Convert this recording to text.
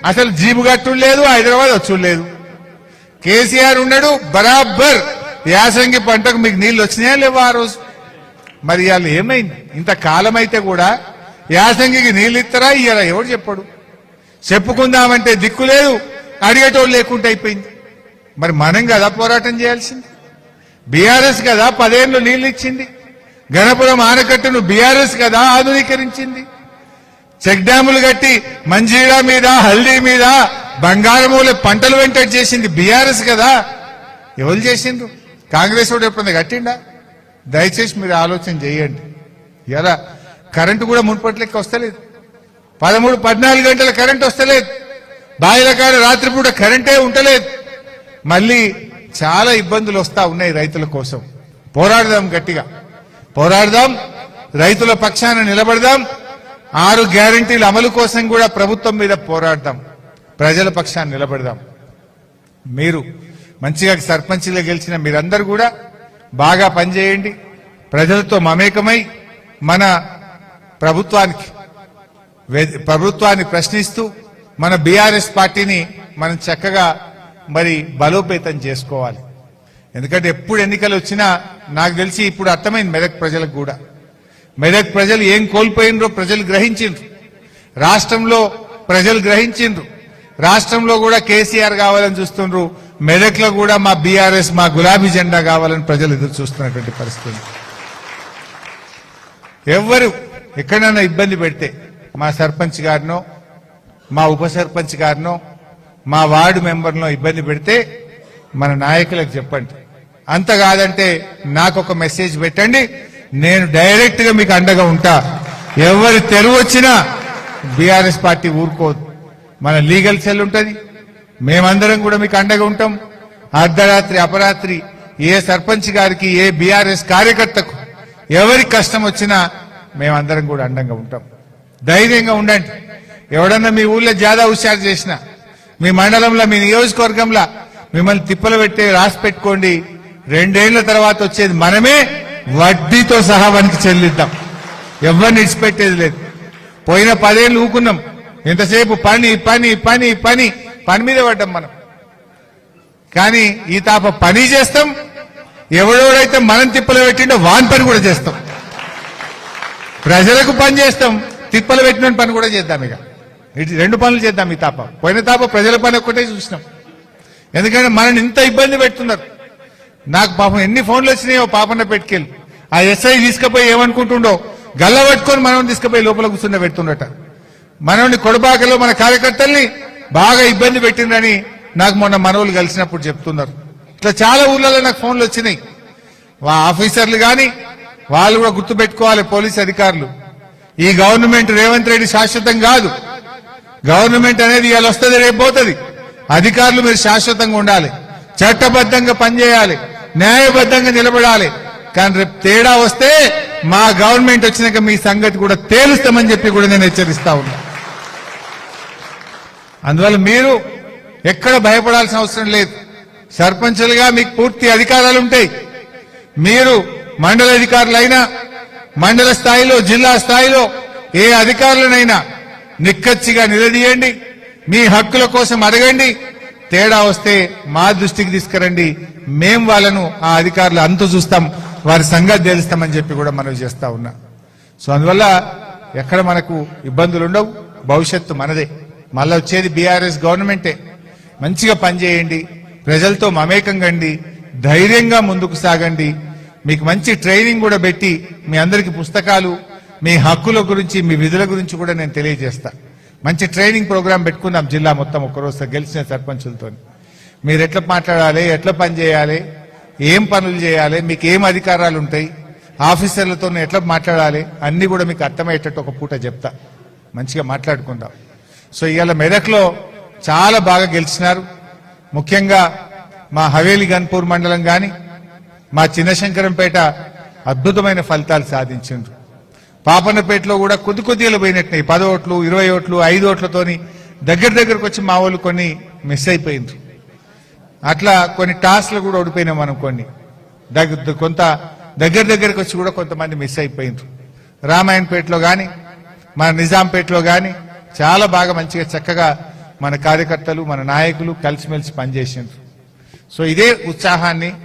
అసలు జీబు గట్టుడు లేదు, హైదరాబాద్ వచ్చుడు లేదు. కేసీఆర్ ఉన్నాడు బరాబర్ యాసంగి పంటకు మీకు నీళ్లు వచ్చినాయా లేవా ఆ రోజు? మరి ఇవాళ ఏమైంది? ఇంత కాలం అయితే కూడా యాసంగికి నీళ్ళు ఇస్తారా ఇయ్యారా? ఎవడు చెప్పాడు? చెప్పుకుందామంటే దిక్కు లేదు, అడిగేటోళ్ళు లేకుండా అయిపోయింది. మరి మనం కదా పోరాటం చేయాల్సింది. బీఆర్ఎస్ కదా 10 ఏళ్ళు నీళ్లు ఇచ్చింది. గణపురం ఆనకట్టును బీఆర్ఎస్ కదా ఆధునీకరించింది. చెక్ డ్యాములు కట్టి మంజీరా మీద, హల్దీ మీద, బంగారమూల పంటలు వెంటటి చేసింది బీఆర్ఎస్ కదా. ఎవరు చేసిండ్రు? కాంగ్రెస్ వాడు ఎప్పుడైనా కట్టిండా? దయచేసి మీరు ఆలోచన చేయండి. ఎలా కరెంటు కూడా మునుపటి లెక్క వస్తలేదు. 13-14 గంటల కరెంటు వస్తలేదు. బాయిల కాడ రాత్రిపూట కరెంటే ఉండలేదు. మళ్ళీ చాలా ఇబ్బందులు వస్తా ఉన్నాయి రైతుల కోసం. పోరాడదాం, గట్టిగా పోరాడదాం, రైతుల పక్షాన నిలబడదాం. 6 గ్యారంటీల అమలు కోసం కూడా ప్రభుత్వం మీద పోరాడదాం, ప్రజల పక్షాన నిలబడదాం. మీరు మంచిగా సర్పంచ్గా గెలిచిన మీరందరూ కూడా బాగా పనిచేయండి. ప్రజలతో మమేకమై మన ప్రభుత్వాన్ని ప్రశ్నిస్తూ మన బీఆర్ఎస్ పార్టీని మనం చక్కగా మరి బలోపేతం చేసుకోవాలి. ఎందుకంటే ఎప్పుడు ఎన్నికలు వచ్చినా నాకు తెలిసి ఇప్పుడు అర్థమైంది మెదక్ ప్రజలకు కూడా. మెదక్ ప్రజలు ఏం కోల్పోయినరో ప్రజలు గ్రహించిండ్రు. రాష్ట్రంలో ప్రజలు గ్రహించిండ్రు. రాష్ట్రంలో కూడా కేసీఆర్ కావాలని చూస్తుండ్రు. మెదక్ లో కూడా మా బీఆర్ఎస్, మా గులాబీ జెండా కావాలని ప్రజలు ఎదురు చూస్తున్నటువంటి పరిస్థితి. ఎవరు ఎక్కడైనా ఇబ్బంది పెడితే మా సర్పంచ్ గారినో, మా ఉప సర్పంచ్ గారినో, మా వార్డు మెంబర్నో ఇబ్బంది పెడితే మన నాయకులకు చెప్పండి. అంత కాదంటే నాకు ఒక మెసేజ్ పెట్టండి, నేను డైరెక్ట్ గా మీకు అండగా ఉంటా. ఎవరి తెరువు వచ్చినా బీఆర్ఎస్ పార్టీ ఊరుకోదు. మన లీగల్ సెల్ ఉంటుంది, మేమందరం కూడా మీకు అండగా ఉంటాం. అర్ధరాత్రి అపరాత్రి ఏ సర్పంచ్ గారికి, ఏ బీఆర్ఎస్ కార్యకర్తకు ఎవరికి కష్టం వచ్చినా మేమందరం కూడా అండగా ఉంటాం. ధైర్యంగా ఉండండి. ఎవడన్నా మీ ఊళ్ళో జాదా హుషారు చేసినా, మీ మండలంలో, మీ నియోజకవర్గంలో మిమ్మల్ని తిప్పలు పెట్టే రాసి పెట్టుకోండి. 2 ఏళ్ల తర్వాత వచ్చేది మనమే, వడ్డీతో సహా వానికి చెల్లిద్దాం. ఎవరిని ఇడిచిపెట్టేది లేదు. పోయిన 10 ఏళ్ళు ఊకున్నాం. ఎంతసేపు పని పని పని పని పని మీద పడ్డాం మనం. కానీ ఈ తాప పని చేస్తాం. ఎవడెవడైతే మనం తిప్పలు పెట్టిండో వాని పని కూడా చేస్తాం. ప్రజలకు పని చేస్తాం, తిప్పలు పెట్టిన పని కూడా చేద్దాం. ఇక 2 పనులు చేద్దాం. ఈ తాప పోయిన తాప ప్రజల పని ఒక్కటే చూసినాం. ఎందుకంటే మనని ఇంత ఇబ్బంది పెడుతున్నారు. నాకు పాపం ఎన్ని ఫోన్లు వచ్చినాయో పాపన్న పెట్టుకెళ్ళి ఆ ఎస్ఐ తీసుకుపోయి ఏమనుకుంటుండో గల్ల పట్టుకొని మనం తీసుకుపోయి లోపల కూర్చుండ పెడుతుండట. మనల్ని కొడబాకలో మన కార్యకర్తల్ని బాగా ఇబ్బంది పెట్టిందని నాకు మొన్న మనవులు కలిసినప్పుడు చెప్తున్నారు. ఇట్లా చాలా ఊర్లలో నాకు ఫోన్లు వచ్చినాయి. ఆఫీసర్లు కానీ వాళ్ళు కూడా గుర్తుపెట్టుకోవాలి, పోలీస్ అధికారులు. ఈ గవర్నమెంట్ రేవంత్ రెడ్డి శాశ్వతం కాదు. గవర్నమెంట్ అనేది ఇవాళ వస్తుంది, రేపు పోతుంది. అధికారులు మీరు శాశ్వతంగా ఉండాలి, చట్టబద్ధంగా పనిచేయాలి, న్యాయబద్ధంగా నిలబడాలి. కానీ రేపు తేడా వస్తే మా గవర్నమెంట్ వచ్చినాక మీ సంగతి కూడా తేలుస్తామని చెప్పి కూడా నేను హెచ్చరిస్తా ఉన్నా. అందువల్ల మీరు ఎక్కడ భయపడాల్సిన అవసరం లేదు. సర్పంచులుగా మీకు పూర్తి అధికారాలు ఉంటాయి. మీరు మండల అధికారులైనా, మండల స్థాయిలో, జిల్లా స్థాయిలో ఏ అధికారులనైనా నిక్కచ్చిగా నిలదీయండి, మీ హక్కుల కోసం అడగండి. తేడా వస్తే మా దృష్టికి తీసుకురండి. మేం వాళ్ళను, ఆ అధికారులు అంతు చూస్తాం, వారి సంగతి తెలుస్తామని చెప్పి కూడా మనవి చేస్తా ఉన్నా. సో అందువల్ల ఎక్కడ మనకు ఇబ్బందులు ఉండవు. భవిష్యత్తు మనదే. మళ్ళీ వచ్చేది బీఆర్ఎస్ గవర్నమెంటే. మంచిగా పనిచేయండి, ప్రజలతో మమేకంగండి, ధైర్యంగా ముందుకు సాగండి. మీకు మంచి ట్రైనింగ్ కూడా పెట్టి మీ అందరికి పుస్తకాలు, మీ హక్కుల గురించి, మీ విధుల గురించి కూడా నేను తెలియజేస్తా. మంచి ట్రైనింగ్ ప్రోగ్రాం పెట్టుకున్నాం జిల్లా మొత్తం ఒక్కరోజు గెలిచిన సర్పంచులతో. మీరు ఎట్లా మాట్లాడాలి, ఎట్లా పని చేయాలి, ఏం పనులు చేయాలి, మీకు ఏం అధికారాలు ఉంటాయి, ఆఫీసర్లతో ఎట్లా మాట్లాడాలి, అన్ని కూడా మీకు అర్థమయ్యేటట్టు ఒక పూట చెప్తా. మంచిగా మాట్లాడుకుందాం. సో ఇవాళ మెదక్లో చాలా బాగా గెలిచినారు. ముఖ్యంగా మా హవేలి గన్పూర్ మండలం కానీ, మా చిన్నశంకరంపేట అద్భుతమైన ఫలితాలు సాధించిండ్రు. పాపన్నపేటలో కూడా కొద్దిగా పోయినట్టున్నాయి. 10 ఓట్లు, 20 ఓట్లు, 5 ఓట్లతోని దగ్గరకు వచ్చి మా వాళ్ళు కొన్ని మిస్ అయిపోయిండ్రు. అట్లా కొన్ని టాస్క్లు కూడా ఓడిపోయినాం మనం. కొన్ని కొంత దగ్గరకు వచ్చి కూడా కొంతమంది మిస్ అయిపోయిండ్రు. రామాయణపేటలో కానీ, మన నిజాంపేటలో కానీ చాలా బాగా మంచిగా చక్కగా మన కార్యకర్తలు మన నాయకులు కలిసిమెలిసి పనిచేసిండ్రు. సో ఇదే ఉత్సాహాన్ని